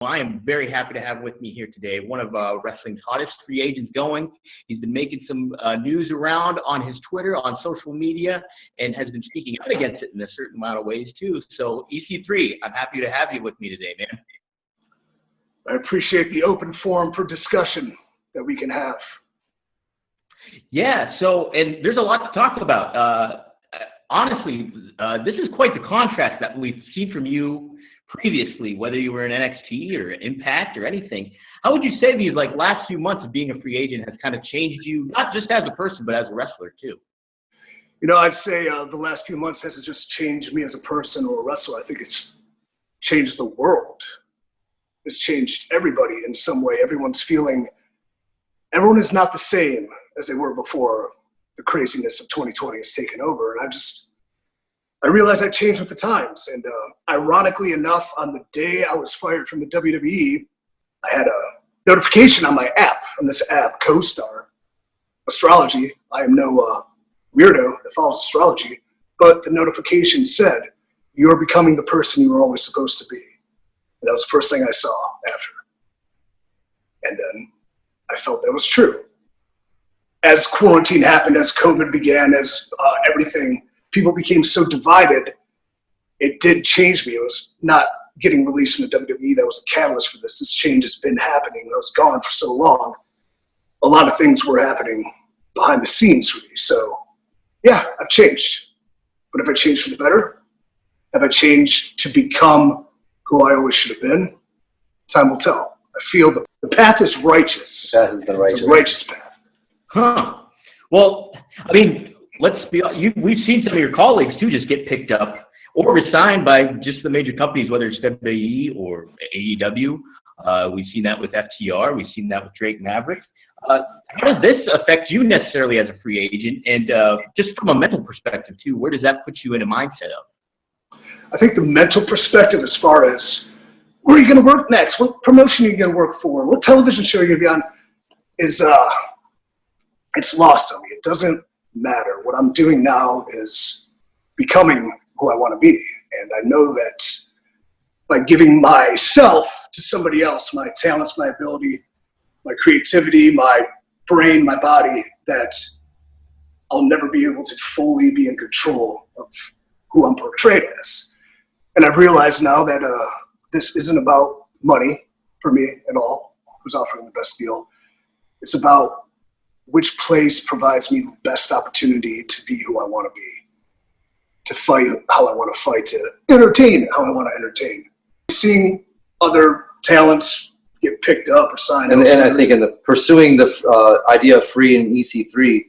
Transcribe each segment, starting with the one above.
I am very happy to have with me here today one of wrestling's hottest free agents going. He's been making some news around on his Twitter, on social media, and has been speaking out against it in a certain amount of ways too. So EC3, I'm happy to have you with me today, man. I appreciate the open forum for discussion that we can have. Yeah, so, and there's a lot to talk about. Honestly, this is quite the contrast that we've seen from you previously, whether you were in NXT or Impact or anything. How would you say these last few months of being a free agent has kind of changed you, not just as a person, but as a wrestler too? You know, I'd say the last few months hasn't just changed me as a person or a wrestler. I think it's changed the world. It's changed everybody in some way. Everyone is not the same as they were before the craziness of 2020 has taken over. And I realized I changed with the times. And ironically enough, on the day I was fired from the WWE, I had a notification on my app, on this app, CoStar, Astrology. I am no weirdo that follows astrology, but the notification said, "You're becoming the person you were always supposed to be." And that was the first thing I saw after. And then I felt that was true. As quarantine happened, as COVID began, as everything, people became so divided, it did change me. It was not getting released from the WWE that was a catalyst for this. This change has been happening. I was gone for so long. A lot of things were happening behind the scenes for me. So, yeah, I've changed. But have I changed for the better? Have I changed to become who I always should have been? Time will tell. I feel the path is righteous. The path has been righteous. It's a righteous path. Huh. Well, I mean, we've seen some of your colleagues too just get picked up or resigned by just the major companies, whether it's WWE or AEW. We've seen that with FTR. We've seen that with Drake Maverick. How does this affect you necessarily as a free agent? And just from a mental perspective too, where does that put you in a mindset of? I think the mental perspective as far as where are you going to work next? What promotion are you going to work for? What television show are you going to be on? Is it's lost on me. It doesn't matter. What I'm doing now is becoming who I want to be. And I know that by giving myself to somebody else, my talents, my ability, my creativity, my brain, my body, that I'll never be able to fully be in control of who I'm portrayed as. And I've realized now that this isn't about money for me at all, who's offering the best deal. It's about which place provides me the best opportunity to be who I want to be, to fight how I want to fight, to entertain how I want to entertain. Seeing other talents get picked up or signed. And I think in pursuing the idea of free in EC3,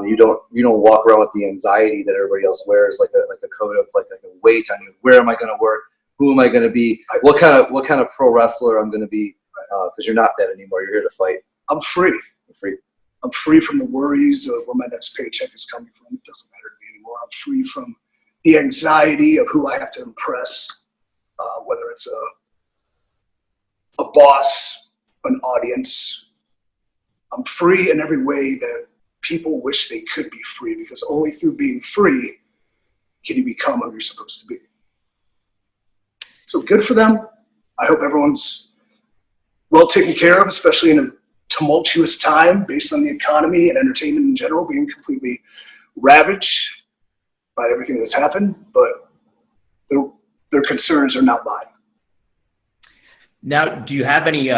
you don't walk around with the anxiety that everybody else wears, like a coat of like a weight on you. Where am I going to work? Who am I going to be? What kind of pro wrestler I'm going to be? Because you're not that anymore. You're here to fight. I'm free. I'm free. I'm free from the worries of where my next paycheck is coming from. It doesn't matter to me anymore. I'm free from the anxiety of who I have to impress, whether it's a boss, an audience. I'm free in every way that people wish they could be free, because only through being free can you become who you're supposed to be. So good for them. I hope everyone's well taken care of, especially in a tumultuous time based on the economy and entertainment in general being completely ravaged by everything that's happened. But their concerns are not mine. Now, do you have any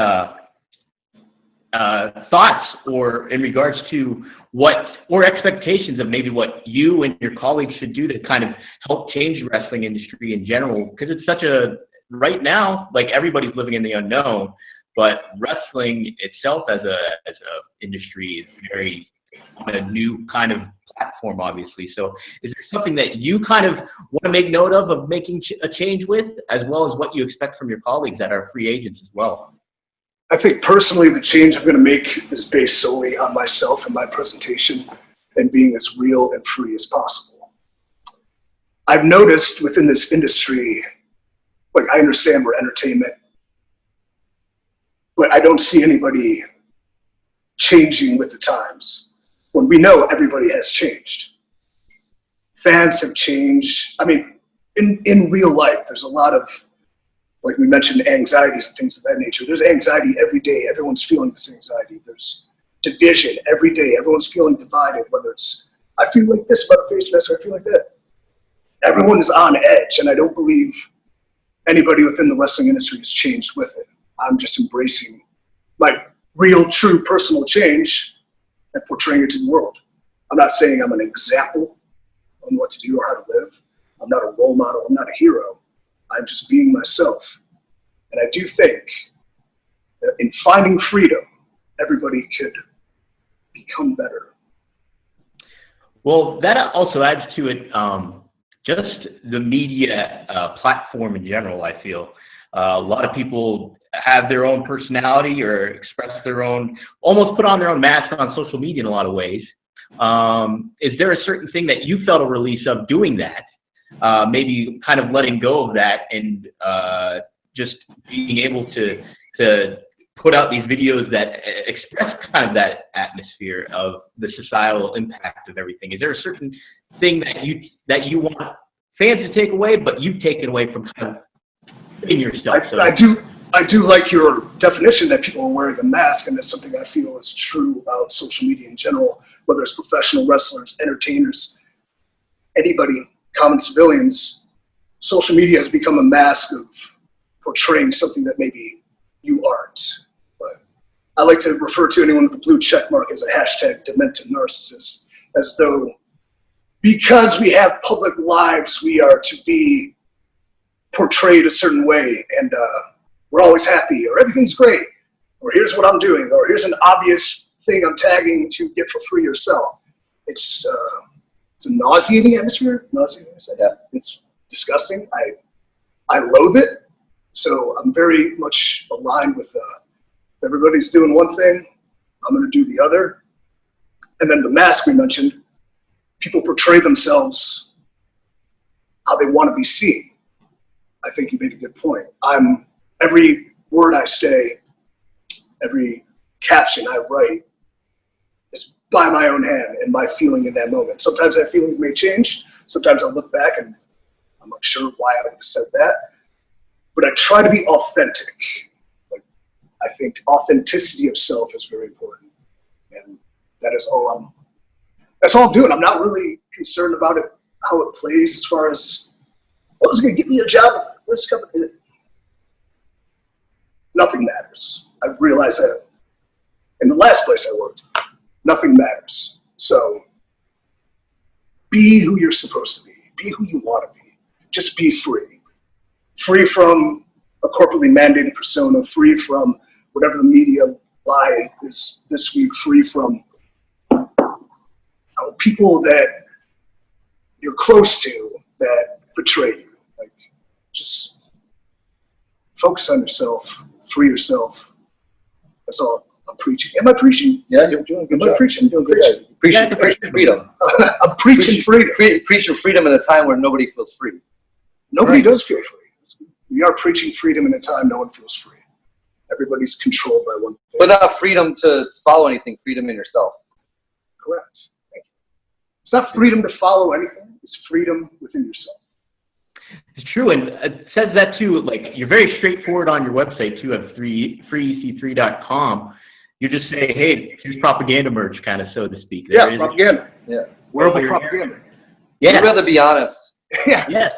thoughts or in regards to or expectations of maybe what you and your colleagues should do to kind of help change the wrestling industry in general? Because it's right now, like everybody's living in the unknown, but wrestling itself as a industry is very on a new kind of platform, obviously. So is there something that you kind of want to make note of making a change with, as well as what you expect from your colleagues that are free agents as well? I think personally the change I'm going to make is based solely on myself and my presentation and being as real and free as possible. I've noticed within this industry, I understand we're entertainment, but I don't see anybody changing with the times when we know everybody has changed. Fans have changed. I mean, in real life, there's a lot of like we mentioned, anxieties and things of that nature. There's anxiety every day. Everyone's feeling this anxiety. There's division every day. Everyone's feeling divided, whether it's, I feel like this about a face mask, or I feel like that. Everyone is on edge, and I don't believe anybody within the wrestling industry has changed with it. I'm just embracing my real, true personal change and portraying it to the world. I'm not saying I'm an example on what to do or how to live. I'm not a role model. I'm not a hero. I'm just being myself. And I do think that in finding freedom, everybody could become better. Well, that also adds to it just the media platform in general, I feel. A lot of people have their own personality or express their own, almost put on their own mask on social media in a lot of ways. Is there a certain thing that you felt a release of doing that? Maybe kind of letting go of that and just being able to put out these videos that express kind of that atmosphere of the societal impact of everything. Is there a certain thing that you want fans to take away, but you've taken away from kind of in yourself? I do like your definition that people are wearing a mask, and that's something I feel is true about social media in general, whether it's professional wrestlers, entertainers, anybody, common civilians. Social media has become a mask of portraying something that maybe you aren't. But I like to refer to anyone with a blue check mark as a hashtag demented narcissist, as though because we have public lives, we are to be portrayed a certain way, and we're always happy, or everything's great, or here's what I'm doing, or here's an obvious thing I'm tagging to get for free or sell. It's a nauseating atmosphere. Nauseating, I said. Yeah. It's disgusting. I loathe it. So I'm very much aligned with everybody's doing one thing, I'm going to do the other. And then the mask we mentioned, people portray themselves how they want to be seen. I think you made a good point. Every word I say, every caption I write is by my own hand and my feeling in that moment. Sometimes that feeling may change. Sometimes I'll look back and I'm not sure why I would have said that. But I try to be authentic. Like, I think authenticity of self is very important. And that is all that's all I'm doing. I'm not really concerned about it, how it plays as far as, well, it's going to get me a job with this company. Nothing matters. I realized that in the last place I worked, nothing matters. So be who you're supposed to be. Be who you want to be. Just be free. Free from a corporately mandated persona, free from whatever the media lie is this week, free from people that you're close to that betray you. Like, just focus on yourself, free yourself. That's all I'm preaching. Am I preaching? Yeah, you're doing a good job. Am I preaching? You're doing good. Preaching freedom. I'm preaching freedom. Preaching freedom in a time where nobody feels free. Nobody does feel free. We are preaching freedom in a time no one feels free. Everybody's controlled by one thing. But not freedom to follow anything, freedom in yourself. Correct. Thank you. It's not freedom to follow anything. It's freedom within yourself. It's true, and it says that too. Like, you're very straightforward on your website too, at freec3.com. You just say, "Hey, here's propaganda merch," kind of, so to speak. Yeah, propaganda. Yeah, wearable propaganda. Yeah, we'd rather be honest. Yeah. Yes.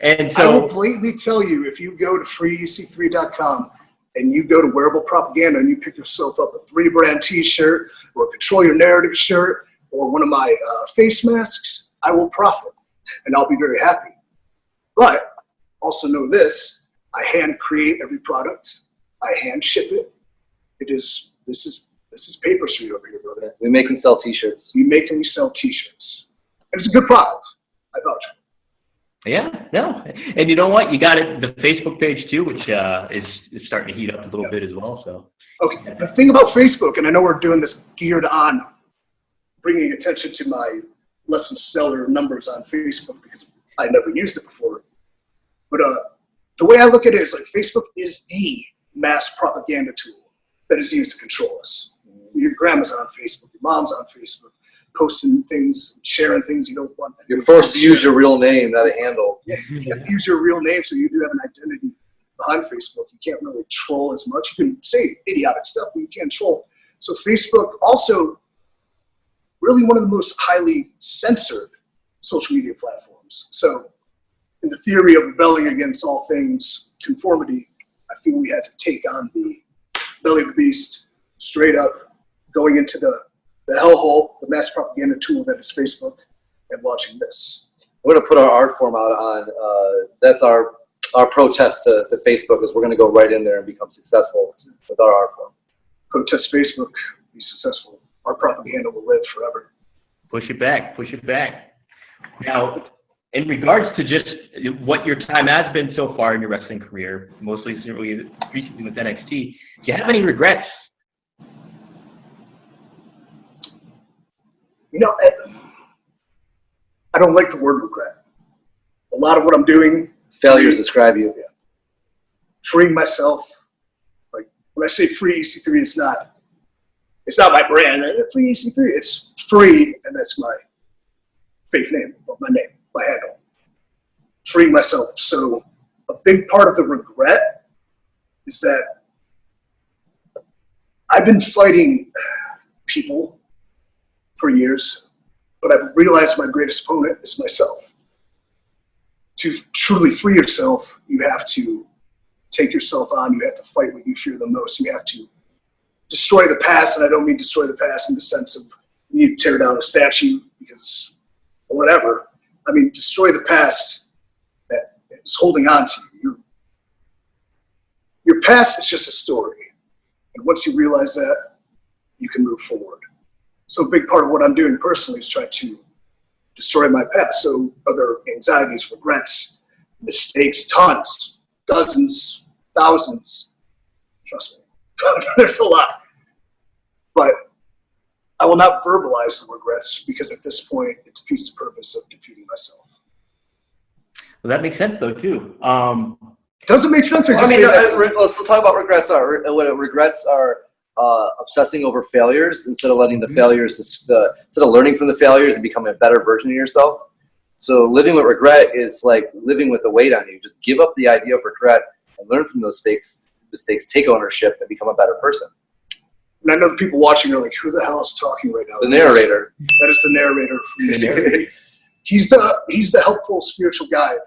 And so I will blatantly tell you, if you go to freec3.com and you go to wearable propaganda and you pick yourself up a 3-brand T-shirt or a Control Your Narrative shirt or one of my face masks, I will profit and I'll be very happy. But also know this: I hand create every product. I hand ship it. This is paper street over here, brother. We make and sell T-shirts. We make and we sell T-shirts, and it's a good product. I vouch for it. yeah, no, and you know what? You got it. The Facebook page too, which is starting to heat up a little bit as well. So okay, the thing about Facebook, and I know we're doing this geared on bringing attention to my less than stellar numbers on Facebook because I never used it before. But the way I look at it is like Facebook is the mass propaganda tool that is used to control us. Your grandma's on Facebook, your mom's on Facebook, posting things, sharing things you don't want. You're forced to use your real name, not a handle. Yeah, you use your real name so you do have an identity behind Facebook. You can't really troll as much. You can say idiotic stuff, but you can't troll. So Facebook also really one of the most highly censored social media platforms. So in the theory of rebelling against all things conformity, I feel we had to take on the belly of the beast, straight up, going into the hellhole, the mass propaganda tool that is Facebook, and launching this. We're going to put our art form out on, that's our protest to Facebook, is we're going to go right in there and become successful with our art form. Protest Facebook, be successful. Our propaganda will live forever. Push it back, push it back. Now, in regards to just what your time has been so far in your wrestling career, mostly recently with NXT, do you have any regrets? You know, I don't like the word regret. A lot of what I'm doing, Failures describe you. Yeah. Freeing myself. Like when I say free EC3, it's not my brand. Free EC3, it's free, and that's my fake name, my name, my handle. Freeing myself. So a big part of the regret is that I've been fighting people for years, but I've realized my greatest opponent is myself. To truly free yourself, you have to take yourself on. You have to fight what you fear the most. You have to destroy the past, and I don't mean destroy the past in the sense of you need to tear down a statue because whatever. I mean, destroy the past that is holding on to you. Your past is just a story. And once you realize that, you can move forward. So a big part of what I'm doing personally is trying to destroy my past. So other anxieties, regrets, mistakes, tons, dozens, thousands. Trust me, there's a lot. But I will not verbalize the regrets because at this point it defeats the purpose of defeating myself. Well, that makes sense though too. Does it make sense? Or I mean, let's talk about regrets. Regrets are obsessing over failures instead of letting the failures, instead of learning from the failures and becoming a better version of yourself. So living with regret is like living with a weight on you. Just give up the idea of regret and learn from those mistakes, take ownership, and become a better person. And I know the people watching are like, who the hell is talking right now? The narrator. That is the narrator from EC3. He's the helpful spiritual guide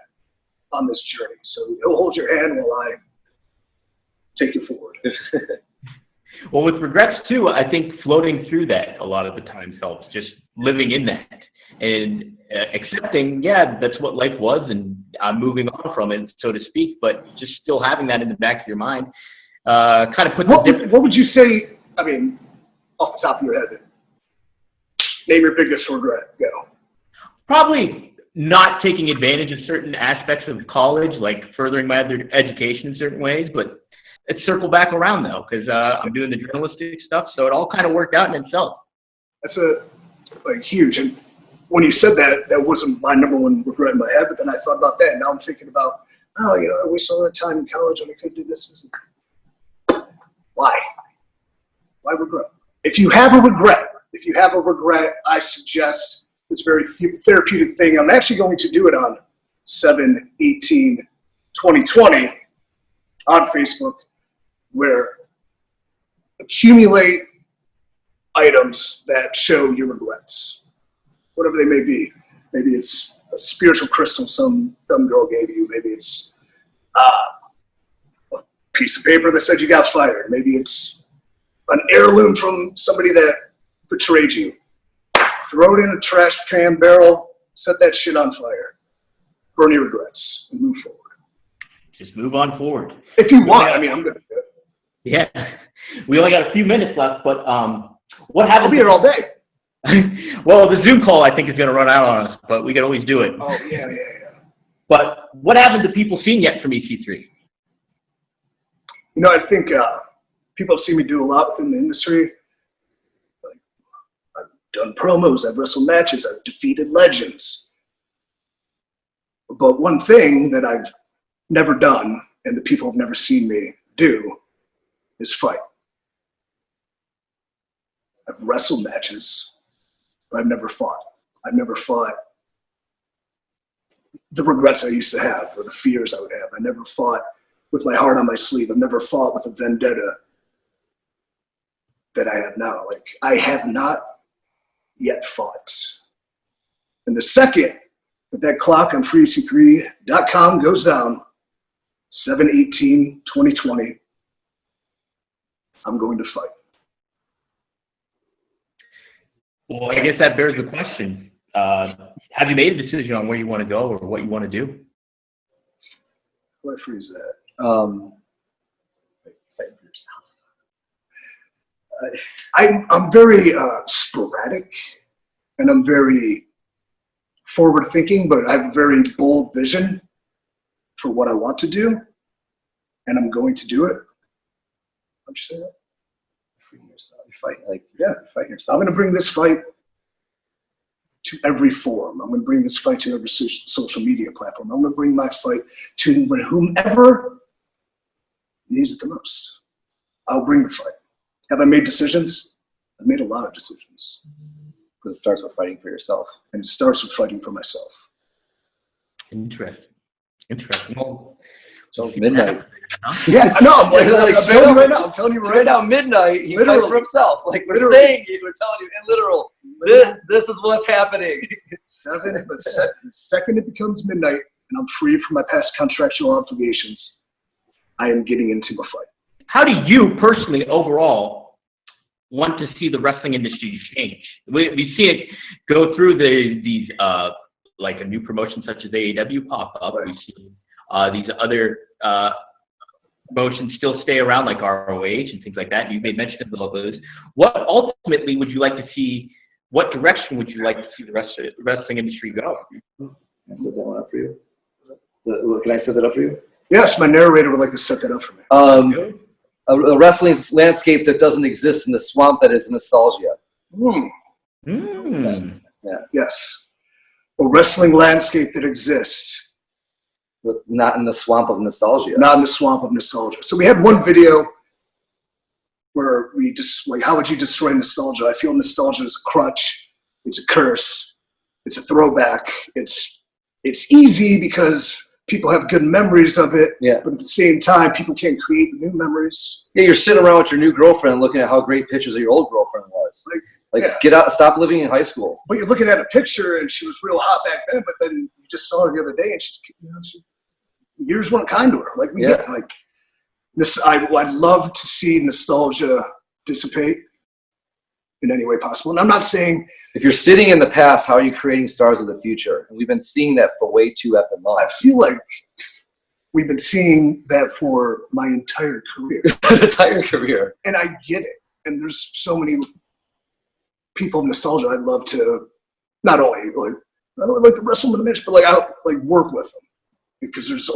on this journey. So he'll hold your hand while I take you forward. Well, with regrets too, I think floating through that a lot of the times helps. Just living in that and accepting, yeah, that's what life was, and I'm moving on from it, so to speak. But just still having that in the back of your mind, kind of puts. What would you say? I mean, off the top of your head, name your biggest regret. Go. Probably not taking advantage of certain aspects of college, like furthering my other education in certain ways, but it's circle back around though, because I'm doing the journalistic stuff, so it all kind of worked out in itself. That's huge. And when you said that, that wasn't my number one regret in my head, but then I thought about that, and now I'm thinking about, I wish all that time in college when I could do this. Why? Why regret? If you have a regret, I suggest this very therapeutic thing. I'm actually going to do it on 7/18/2020 on Facebook, where accumulate items that show your regrets, whatever they may be. Maybe it's a spiritual crystal some dumb girl gave you. Maybe it's a piece of paper that said you got fired. Maybe it's an heirloom from somebody that betrayed you. Throw it in a trash can barrel, set that shit on fire. Burn your regrets and move forward. Just move on forward. If you want, I'm going to do it. Yeah. We only got a few minutes left, but what happens? I'll be here all day. Well, the Zoom call, I think, is going to run out on us, but we can always do it. Oh, yeah. But what haven't the people seen yet from EC3? I think people have seen me do a lot within the industry. Like, I've done promos, I've wrestled matches, I've defeated legends. But one thing that I've never done, and the people have never seen me do, is fight. I've wrestled matches, but I've never fought. I've never fought the regrets I used to have or the fears I would have. I never fought with my heart on my sleeve. I've never fought with a vendetta that I have now. Like, I have not yet fought. And the second that clock on freec3.com goes down, 7/18/2020, I'm going to fight. Well, I guess that bears the question. Have you made a decision on where you want to go or what you want to do? How do I freeze that? Fight for yourself. I'm very sporadic, and I'm very forward thinking, but I have a very bold vision for what I want to do, and I'm going to do it. How'd you say that? Freeing yourself. You're fighting, you're fighting yourself. I'm going to bring this fight to every forum. I'm going to bring this fight to every social media platform. I'm going to bring my fight to whomever needs it the most. I'll bring the fight. Have I made decisions? I've made a lot of decisions. But it starts with fighting for yourself. And it starts with fighting for myself. Interesting. Well, So midnight. Yeah, I know. I'm telling you right now. I'm telling you Right now, midnight, he Literally. fights for himself. Like we're Literally. saying it, we're telling you, in literal. This is what's happening. the second it becomes midnight and I'm free from my past contractual obligations, I am getting into a fight. how do you personally overall want to see the wrestling industry change? We see it go through these like a new promotion such as AEW pop up. Right. We see these other promotions still stay around like ROH and things like that. You made mention of all those. What ultimately would you like to see? What direction would you like to see the wrestling industry go? Can I set that one up for you? Can I set that up for you? Yes, my narrator would like to set that up for me. A wrestling landscape that doesn't exist in the swamp that is nostalgia. Yes. A wrestling landscape that exists. Not in the swamp of nostalgia. Not in the swamp of nostalgia. So we had one video where we just, like, how would you destroy nostalgia? I feel nostalgia is a crutch. It's a curse. It's a throwback. It's easy because people have good memories of it. Yeah. But at the same time, people can't create new memories. Yeah, you're sitting around with your new girlfriend looking at how great pictures of your old girlfriend was. Get out, stop living in high school. But you're looking at a picture and she was real hot back then, but then you just saw her the other day and years weren't kind to her. Like we get like this. I'd love to see nostalgia dissipate in any way possible. And I'm not saying if you're sitting in the past, how are you creating stars of the future? And we've been seeing that for way too effing long. I feel like we've been seeing that for my entire career. Entire career. And I get it. And there's so many people of nostalgia I'd love to not only I would like to wrestle with them, but I work with them. Because there's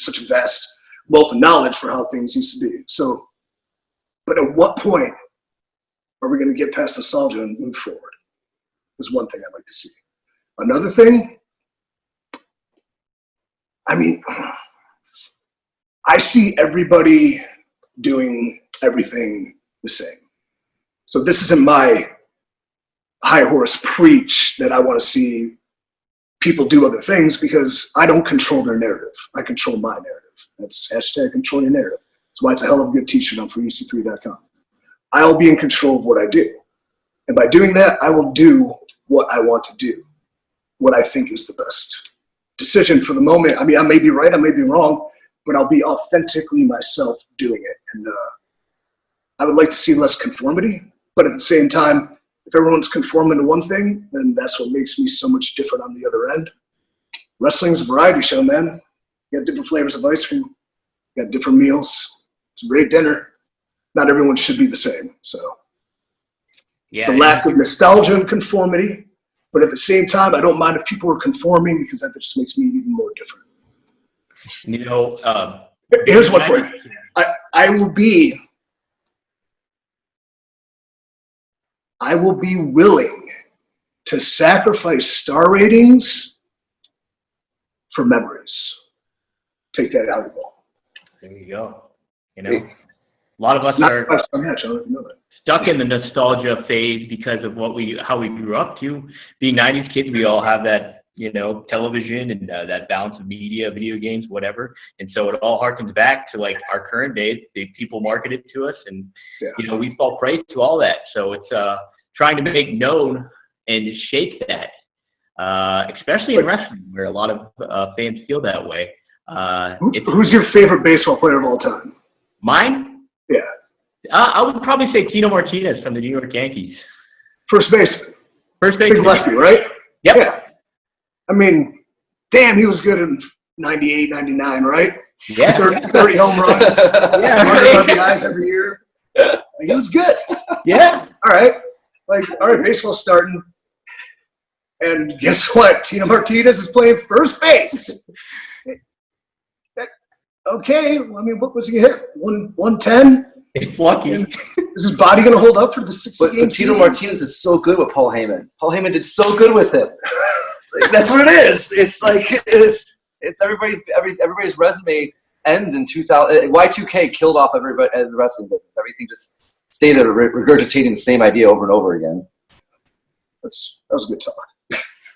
such a vast wealth of knowledge for how things used to be. So, but at what point are we going to get past nostalgia and move forward? Is one thing I'd like to see. Another thing, I mean, I see everybody doing everything the same. So this isn't my high horse preach that I want to see people do other things, because I don't control their narrative. I control my narrative. That's hashtag control your narrative. That's why it's a hell of a good t-shirt on EC3.com. I'll be in control of what I do. And by doing that, I will do what I want to do, what I think is the best decision for the moment. I mean, I may be right, I may be wrong, but I'll be authentically myself doing it. And I would like to see less conformity, but at the same time, if everyone's conforming to one thing, then that's what makes me so much different on the other end. Wrestling's a variety show, man. You got different flavors of ice cream. You got different meals. It's a great dinner. Not everyone should be the same. So the lack of nostalgia and conformity, but at the same time, I don't mind if people are conforming, because that just makes me even more different. You know, here's one for you. I will be willing to sacrifice star ratings for memories. Take that out of the ball. There you go. You know, a lot of us are stuck in the nostalgia phase because of how we grew up to. Being 90s kids, we all have that television and that balance of media, video games, whatever. And so it all harkens back to like our current day. People market it to us, and we fall prey to all that. So it's trying to make known and shape that, especially in wrestling, where a lot of fans feel that way. Who's your favorite baseball player of all time? Mine? Yeah. I would probably say Tino Martinez from the New York Yankees. First baseman. First baseman. Big lefty, right? Yep. Yeah. I mean, damn, he was good in 98, 99, right? Yeah. 30 home runs. Yeah. 100 RBIs every year. He was good. Yeah. All right. Baseball's starting. And guess what? Tino Martinez is playing first base. Okay. I mean, what was he hit? 110? It's lucky. Is his body going to hold up for the 60 games? But Tino Martinez is so good with Paul Heyman. Paul Heyman did so good with him. That's what it is. It's like it's everybody's resume ends in 2000. Y2K killed off everybody in the wrestling business. Everything just stayed regurgitating the same idea over and over again. That was a good talk.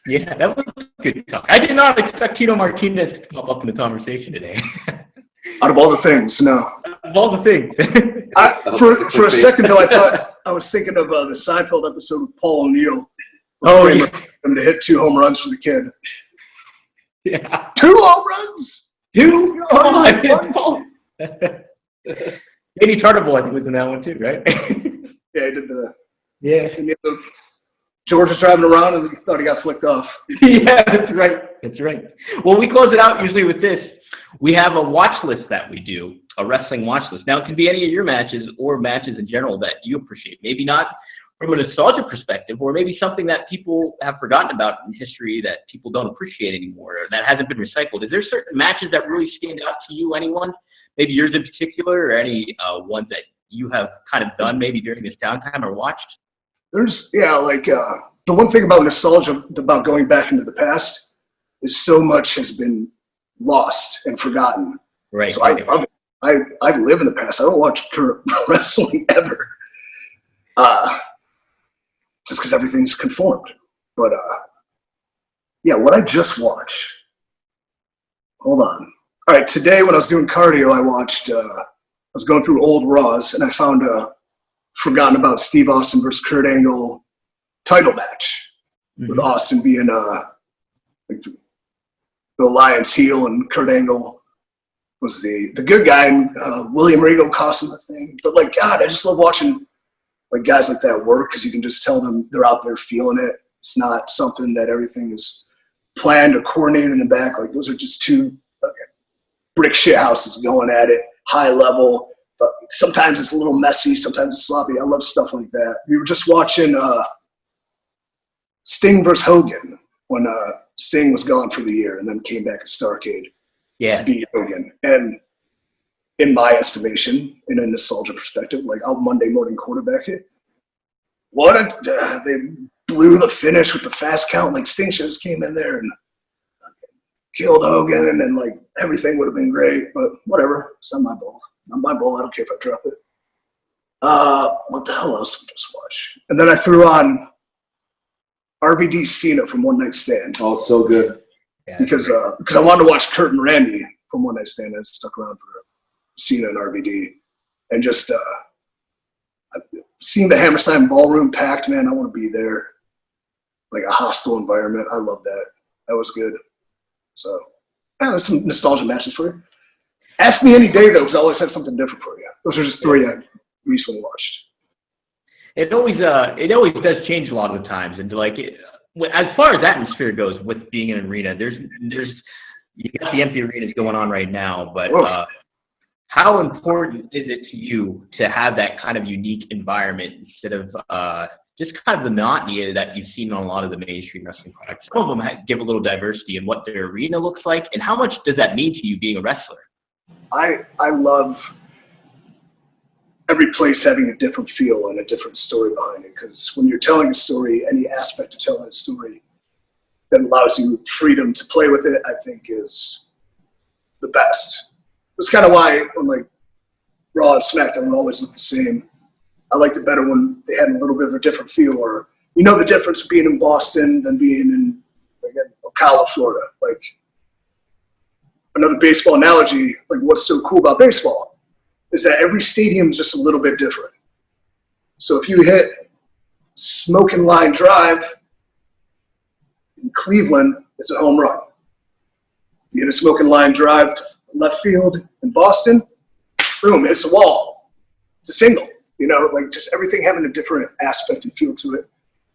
Yeah, that was a good talk. I did not expect Tino Martinez to pop up in the conversation today. Out of all the things, no. Out of all the things. For a second, though, I thought I was thinking of the Seinfeld episode with Paul O'Neill. Oh, yeah. Him to hit 2 home runs for the kid. Yeah. 2 home runs? 2? Maybe Tartable, I think, was in that one too, right? Yeah, he did the. Yeah. George was driving around and he thought he got flicked off. Yeah, that's right. That's right. Well, we close it out usually with this. We have a watch list that we do, a wrestling watch list. Now, it can be any of your matches or matches in general that you appreciate. Maybe not from a nostalgia perspective, or maybe something that people have forgotten about in history that people don't appreciate anymore, or that hasn't been recycled. Is there certain matches that really stand out to you, anyone? Maybe yours in particular, or any ones that you have kind of done maybe during this downtime or watched? There's, the one thing about nostalgia, about going back into the past, is so much has been lost and forgotten. Right. So I love it. I live in the past. I don't watch current wrestling ever. Just because everything's conformed. But, what I just watched. Hold on. All right, today when I was doing cardio, I watched, I was going through old Raws, and I found a forgotten about Steve Austin versus Kurt Angle title match, with Austin being the Alliance heel, and Kurt Angle was the good guy, and William Regal cost him the thing. But, God, I just love watching guys like that work, because you can just tell them they're out there feeling it. It's not something that everything is planned or coordinated in the back. Those are just 2 brick shit houses going at it, high level. But sometimes it's a little messy, sometimes it's sloppy. I love stuff like that. We were just watching Sting versus Hogan when Sting was gone for the year and then came back at Starrcade to beat Hogan. And in my estimation, in a nostalgia perspective, I'll Monday morning quarterback it. They blew the finish with the fast count. Sting just came in there and killed Hogan, and then everything would have been great. But whatever, it's not my ball. Not my ball. I don't care if I drop it. What the hell else did I just watch? And then I threw on RVD Cena from One Night Stand. Oh, so good. Yeah, because I wanted to watch Kurt and Randy from One Night Stand, and I stuck around for Cena and RVD, and just seeing the Hammerstein Ballroom packed, man, I want to be there. A hostile environment. I love that. That was good. So, there's some nostalgia matches for you. Ask me any day, though, because I always have something different for you. Those are just 3 I recently watched. It always does change a lot of the times, and as far as atmosphere goes, with being in an arena, there's you got the empty arenas going on right now, but how important is it to you to have that kind of unique environment instead of just kind of the monotony that you've seen on a lot of the mainstream wrestling products? Some of them give a little diversity in what their arena looks like, and how much does that mean to you being a wrestler? I love every place having a different feel and a different story behind it, because when you're telling a story, any aspect of telling a story that allows you freedom to play with it, I think is the best. That's kind of why when Raw and SmackDown would always look the same. I liked it better when they had a little bit of a different feel, or the difference being in Boston than being in Ocala, Florida. Like, another baseball analogy, like what's so cool about baseball is that every stadium is just a little bit different. So if you hit smoking line drive in Cleveland, it's a home run. You hit a smoking line drive to left field in Boston, boom, hits the wall. It's a single. You know, like just everything having a different aspect and feel to it.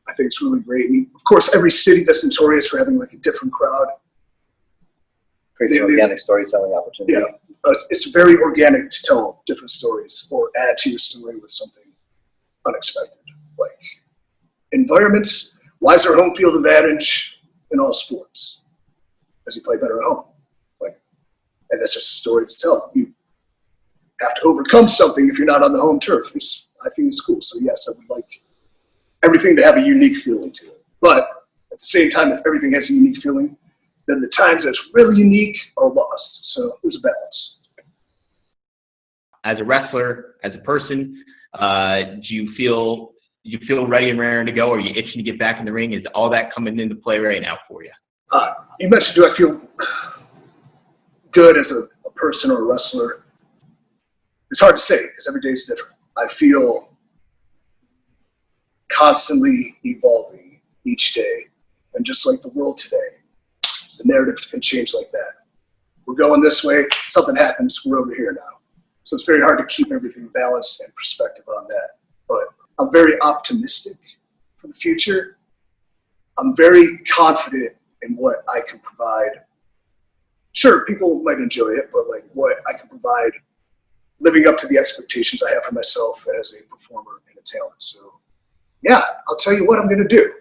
I think it's really great. And of course, every city that's notorious for having like a different crowd. Creates an organic storytelling opportunity. Yeah, it's very organic to tell different stories or add to your story with something unexpected. Like environments, why is there home field advantage in all sports? Because you play better at home. Like, and that's just a story to tell. You have to overcome something if you're not on the home turf. I think it's cool. So yes, I would like everything to have a unique feeling to it. But at the same time, if everything has a unique feeling, then the times that's really unique are lost. So there's a balance. As a wrestler, as a person, do you feel ready and raring to go? Are you itching to get back in the ring? Is all that coming into play right now for you? You mentioned, do I feel good as a person or a wrestler? It's hard to say because every day is different. I feel constantly evolving each day. And just like the world today, the narrative can change like that. We're going this way, something happens, we're over here now. So it's very hard to keep everything balanced and perspective on that. But I'm very optimistic for the future. I'm very confident in what I can provide. Sure, people might enjoy it, but like what I can provide, living up to the expectations I have for myself as a performer and a talent. So yeah, I'll tell you what I'm going to do.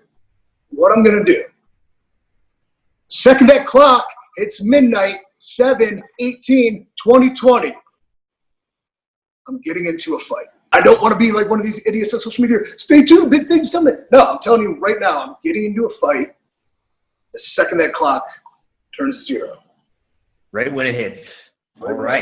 Second that clock, it's midnight, 7/18/2020. I'm getting into a fight. I don't want to be like one of these idiots on social media. Stay tuned, big things coming. No, I'm telling you right now, I'm getting into a fight. The second that clock turns 0. Right when it hits. All right.